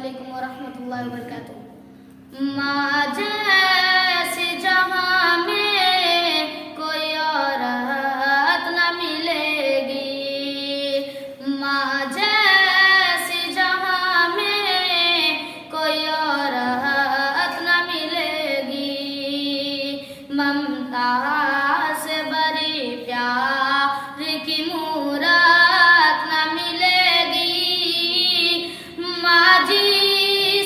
अस्सलामुअलैकुम वरहमतुल्लाहि वबरकातुहू। माँ जैसी जहाँ में कोई औरत न मिलेगी, माँ जैसी जहाँ में कोई औरत न मिलेगी, ममता से बड़ी प्यार की मूरत न मिलेगी, माँ जी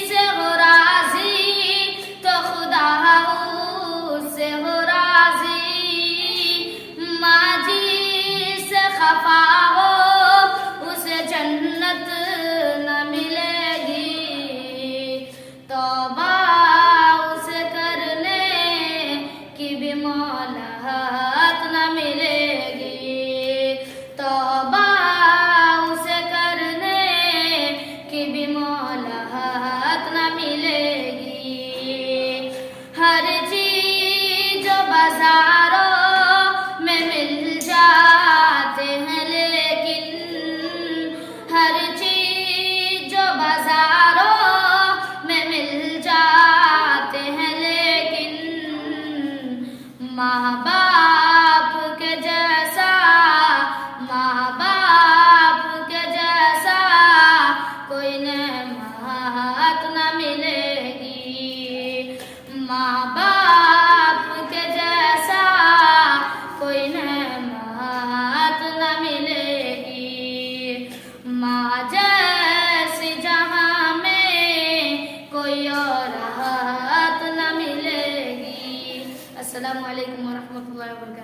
से हो राजी तो खुदा उससे हो राजी, माँ जी से खफा हो उसे जन्नत न मिलेगी, तौबा उसे करने की भी मोहलत न मिलेगी, तौबा उसे करने की भी मोहलत न मिलेगी। हर चीज जो बाजारों में मिल जाते हैं, लेकिन हर चीज जो बाजारों में मिल जाते हैं, लेकिन माँ बाप के जैसा, माँ बाप के जैसा कोई नेमत न मिलेगी, माँ बाप के जैसा कोई नेमत न मिलेगी, माँ जैसी जहाँ में कोई औरत न मिलेगी। अस्सलामु अलैकुम वरहमतुल्लाहि वबरकातुहू।